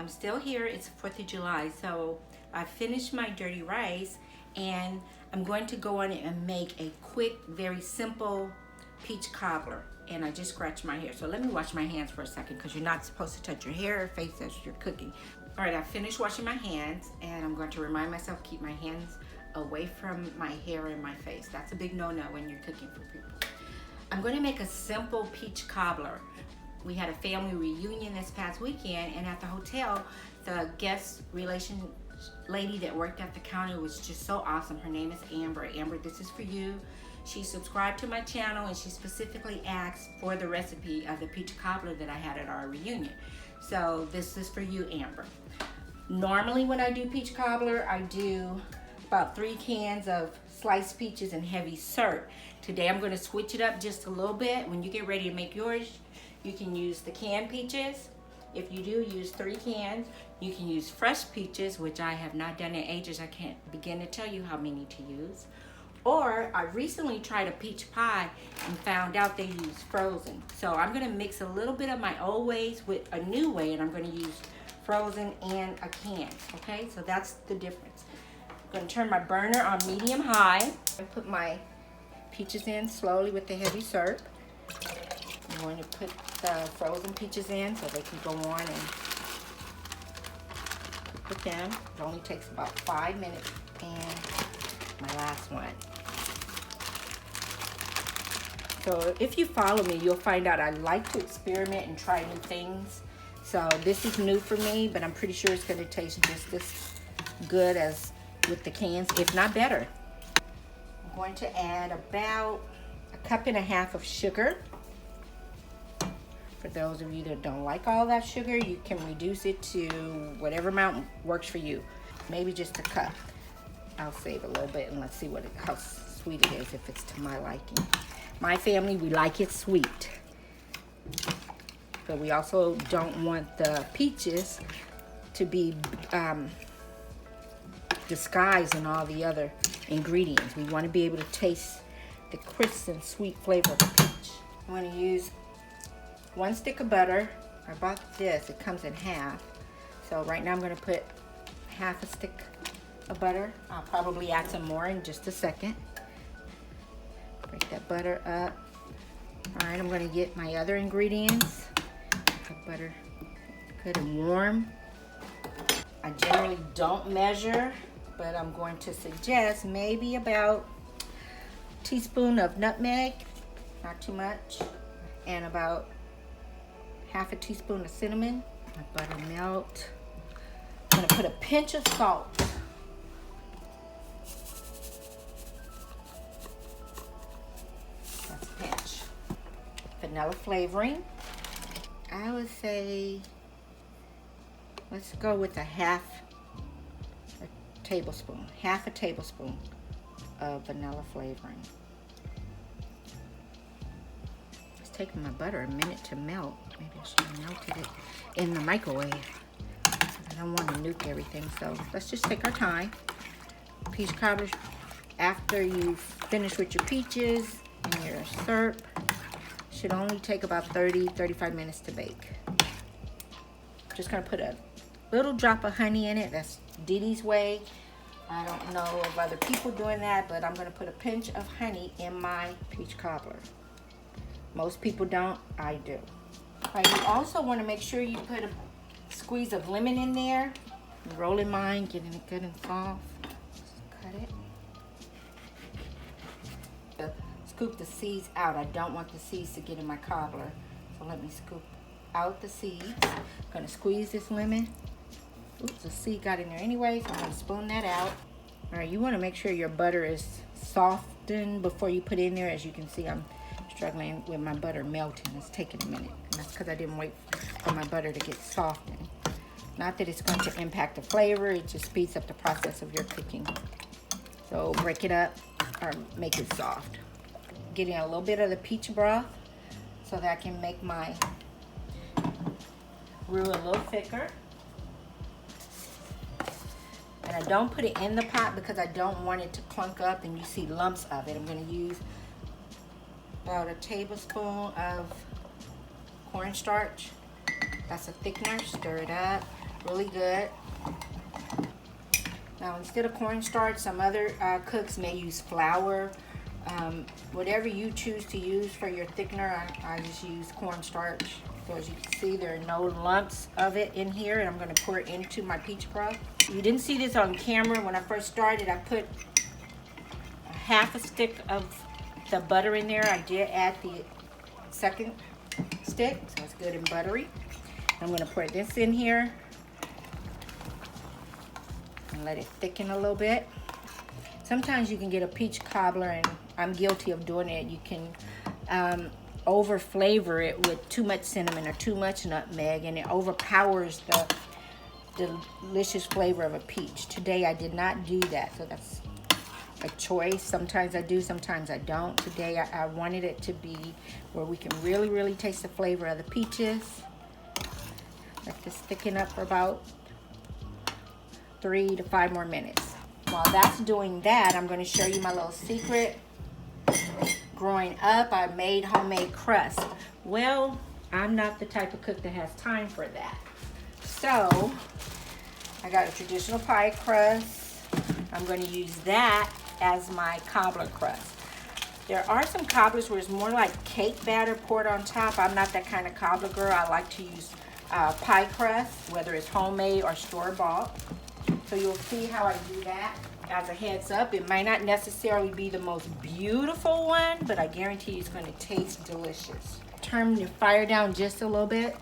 I'm still here. It's 4th of July, so I finished my dirty rice and I'm going to go on it and make a quick, very simple peach cobbler. And I just scratched my hair. So let me wash my hands for a second because you're not supposed to touch your hair or face as you're cooking. All right, I finished washing my hands and I'm going to remind myself to keep my hands away from my hair and my face. That's a big no-no when you're cooking for people. I'm going to make a simple peach cobbler. We had a family reunion this past weekend, and at the hotel, the guest relation lady that worked at the counter was just so awesome. Her name is Amber. Amber, this is for you. She subscribed to my channel and she specifically asked for the recipe of the peach cobbler that I had at our reunion. So this is for you, Amber. Normally when I do peach cobbler, I do about 3 cans of sliced peaches and heavy syrup. Today I'm going to switch it up just a little bit. When you get ready to make yours, you can use the canned peaches. If you do use 3 cans, you can use fresh peaches, which I have not done in ages. I can't begin to tell you how many to use. Or I recently tried a peach pie and found out they use frozen. So I'm going to mix a little bit of my old ways with a new way, and I'm going to use frozen and a can. Okay, so that's the difference. I'm going to turn my burner on medium high and put my peaches in slowly with the heavy syrup. I'm going to put the frozen peaches in so they can go on and put them. It only takes about 5 minutes. And my last one. So if you follow me, you'll find out I like to experiment and try new things. So this is new for me, but I'm pretty sure it's going to taste just as good as with the cans, if not better. I'm going to add about 1.5 cups of sugar. For those of you that don't like all that sugar, you can reduce it to whatever amount works for you. Maybe just a cup. I'll save a little bit and let's see how sweet it is, if it's to my liking. My family, we like it sweet. But we also don't want the peaches to be disguised in all the other ingredients. We want to be able to taste the crisp and sweet flavor of the peach. I'm going to use 1 stick of butter. I bought this, it comes in half. So right now I'm going to put 1/2 stick of butter. I'll probably add some more in just a second. Break that butter up. All right, I'm going to get my other ingredients. The butter good and warm. I generally don't measure, but I'm going to suggest maybe about a teaspoon of nutmeg, not too much, and about 1/2 teaspoon of cinnamon. My butter melt. I'm going to put a pinch of salt. That's a pinch. Vanilla flavoring. I would say, let's go with 1/2 tablespoon. 1/2 tablespoon of vanilla flavoring. It's taking my butter a minute to melt. Maybe I should have melted it in the microwave. I don't want to nuke everything, so let's just take our time. Peach cobbler, after you finish with your peaches and your syrup, should only take about 30-35 minutes to bake. Just gonna put a little drop of honey in it. That's Dee Dee's way. I don't know of other people doing that, but I'm gonna put a pinch of honey in my peach cobbler. Most people don't, I do. All right, you also want to make sure you put a squeeze of lemon in there. I'm rolling mine, getting it good and soft. Just cut it. Scoop the seeds out. I don't want the seeds to get in my cobbler. So let me scoop out the seeds. I'm going to squeeze this lemon. Oops, the seed got in there anyway, so I'm going to spoon that out. All right, you want to make sure your butter is softened before you put it in there. As you can see, I'm struggling with my butter melting. It's taking a minute. And that's because I didn't wait for my butter to get softened. Not that it's going to impact the flavor, it just speeds up the process of your cooking. So break it up or make it soft. Getting a little bit of the peach broth so that I can make my roux a little thicker. And I don't put it in the pot because I don't want it to clunk up and you see lumps of it. I'm going to use about a tablespoon of cornstarch. That's a thickener. Stir it up. really good. Now, instead of cornstarch, some other cooks may use flour. Whatever you choose to use for your thickener, I just use cornstarch. So as you can see, there are no lumps of it in here, and I'm going to pour it into my peach crust. You didn't see this on camera. When I first started, I put half a stick of the butter in there. I did add the second stick, so it's good and buttery. I'm going to pour this in here and let it thicken a little bit. Sometimes you can get a peach cobbler, and I'm guilty of doing it. You can over flavor it with too much cinnamon or too much nutmeg, and it overpowers the delicious flavor of a peach. Today I did not do that, so that's a choice. Sometimes I do, sometimes I don't. Today I wanted it to be where we can really taste the flavor of the peaches. Let this thicken up for about 3 to 5 more minutes. While that's doing that, I'm going to show you my little secret. Growing up, I made homemade crust. Well, I'm not the type of cook that has time for that. So, I got a traditional pie crust. I'm going to use that as my cobbler crust. There are some cobblers where it's more like cake batter poured on top. I'm not that kind of cobbler girl. I like to use pie crust, whether it's homemade or store-bought. So you'll see how I do that. As a heads up, it might not necessarily be the most beautiful one, but I guarantee you it's going to taste delicious. Turn your fire down just a little bit.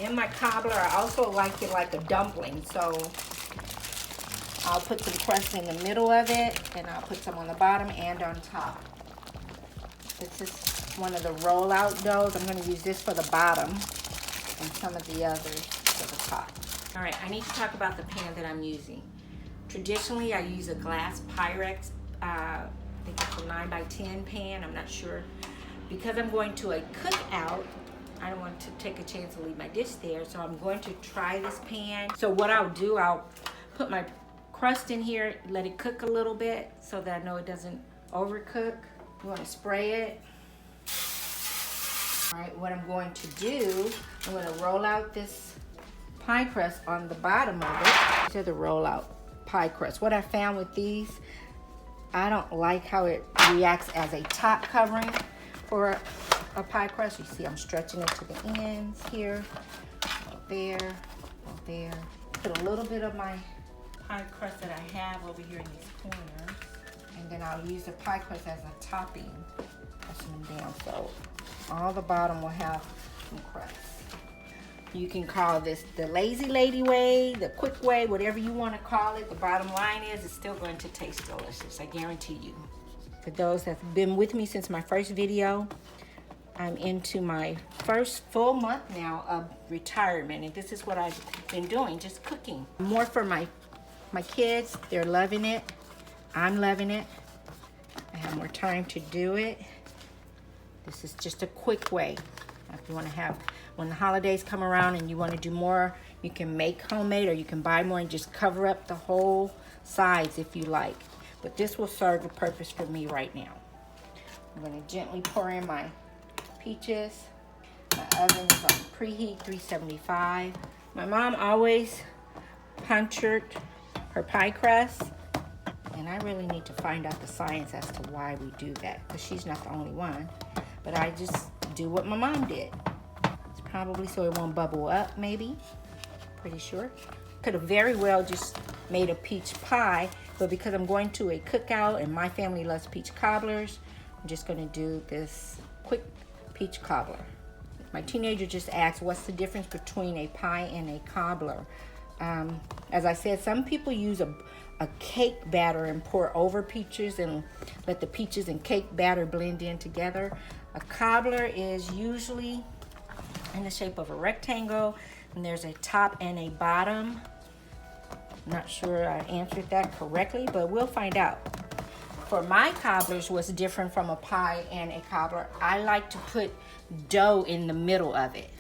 In my cobbler, I also like it like a dumpling, so I'll put some crust in the middle of it, and I'll put some on the bottom and on top. This is one of the rollout doughs. I'm going to use this for the bottom and some of the others for the top. All right, I need to talk about the pan that I'm using. Traditionally, I use a glass Pyrex, I think it's a 9x10 pan, I'm not sure. Because I'm going to a cookout, I don't want to take a chance to leave my dish there, so I'm going to try this pan. So what I'll do, I'll put my crust in here, let it cook a little bit so that I know it doesn't overcook. You want to spray it. All right, what I'm going to do, I'm going to roll out this pie crust on the bottom of it. These are the rollout pie crust. What I found with these, I don't like how it reacts as a top covering for a pie crust. You see I'm stretching it to the ends here. There, there. Put a little bit of my pie crust that I have over here in these corners. And then I'll use the pie crust as a topping. Press them down so all the bottom will have some crust. You can call this the lazy lady way, the quick way, whatever you want to call it. The bottom line is it's still going to taste delicious, I guarantee you. For those that have been with me since my first video, I'm into my first full month now of retirement, and this is what I've been doing, just cooking. More for my kids, they're loving it. I'm loving it. I have more time to do it. This is just a quick way. If you want to have, when the holidays come around and you want to do more, you can make homemade or you can buy more and just cover up the whole sides if you like. But this will serve a purpose for me right now. I'm going to gently pour in my peaches. My oven is on preheat 375. My mom always punctured her pie crust, and I really need to find out the science as to why we do that, because she's not the only one. But I just do what my mom did. It's probably so it won't bubble up, maybe. Pretty sure. Could have very well just made a peach pie, but because I'm going to a cookout and my family loves peach cobblers, I'm just going to do this quick peach cobbler. My teenager just asked, what's the difference between a pie and a cobbler? As I said, some people use a cake batter and pour over peaches and let the peaches and cake batter blend in together. A cobbler is usually in the shape of a rectangle, and there's a top and a bottom. Not sure I answered that correctly, but we'll find out. For my cobblers, what's different from a pie and a cobbler, I like to put dough in the middle of it.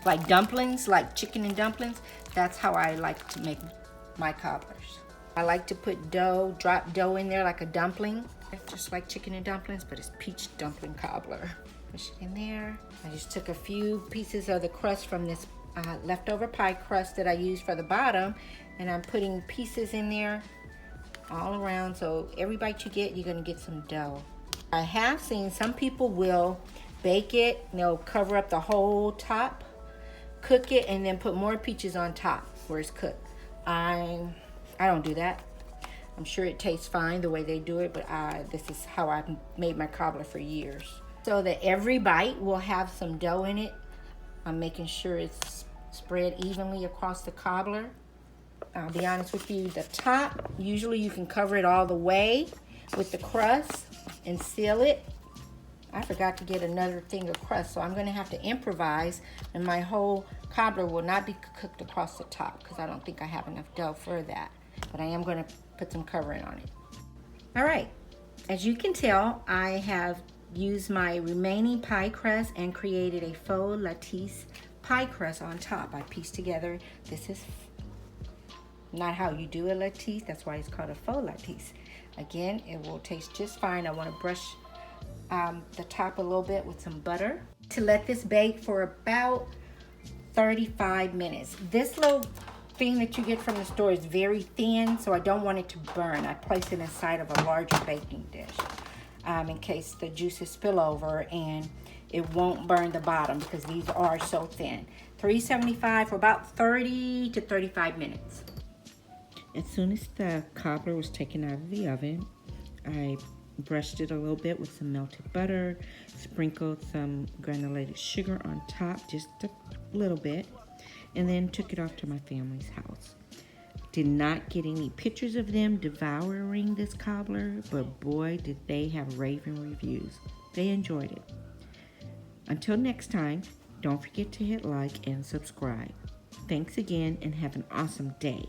Like dumplings, like chicken and dumplings, that's how I like to make my cobblers. I like to put dough, drop dough in there like a dumpling, just like chicken and dumplings, but it's peach dumpling cobbler. Push it in there. I just took a few pieces of the crust from this leftover pie crust that I used for the bottom, and I'm putting pieces in there all around, so every bite you get, you're gonna get some dough. I have seen some people will bake it, they'll cover up the whole top, cook it, and then put more peaches on top where it's cooked. I don't do that. I'm sure it tastes fine the way they do it, but this is how I've made my cobbler for years. So that every bite will have some dough in it, I'm making sure it's spread evenly across the cobbler. I'll be honest with you, the top, usually you can cover it all the way with the crust and seal it. I forgot to get another thing of crust, so I'm gonna have to improvise, and my whole cobbler will not be cooked across the top because I don't think I have enough dough for that, but I am gonna put some covering on it. All right, as you can tell, I have used my remaining pie crust and created a faux lattice pie crust on top. I pieced together, this is not how you do a lattice, that's why it's called a faux lattice. Again, it will taste just fine. I want to brush the top a little bit with some butter to let this bake for about 35 minutes. This little thing that you get from the store is very thin, so I don't want it to burn. I place it inside of a larger baking dish in case the juices spill over, and it won't burn the bottom because these are so thin. 375 for about 30 to 35 minutes. As soon as the cobbler was taken out of the oven, I brushed it a little bit with some melted butter, sprinkled some granulated sugar on top, just a little bit, and then took it off to my family's house. Did not get any pictures of them devouring this cobbler, but boy, did they have raving reviews. They enjoyed it. Until next time, don't forget to hit like and subscribe. Thanks again and have an awesome day.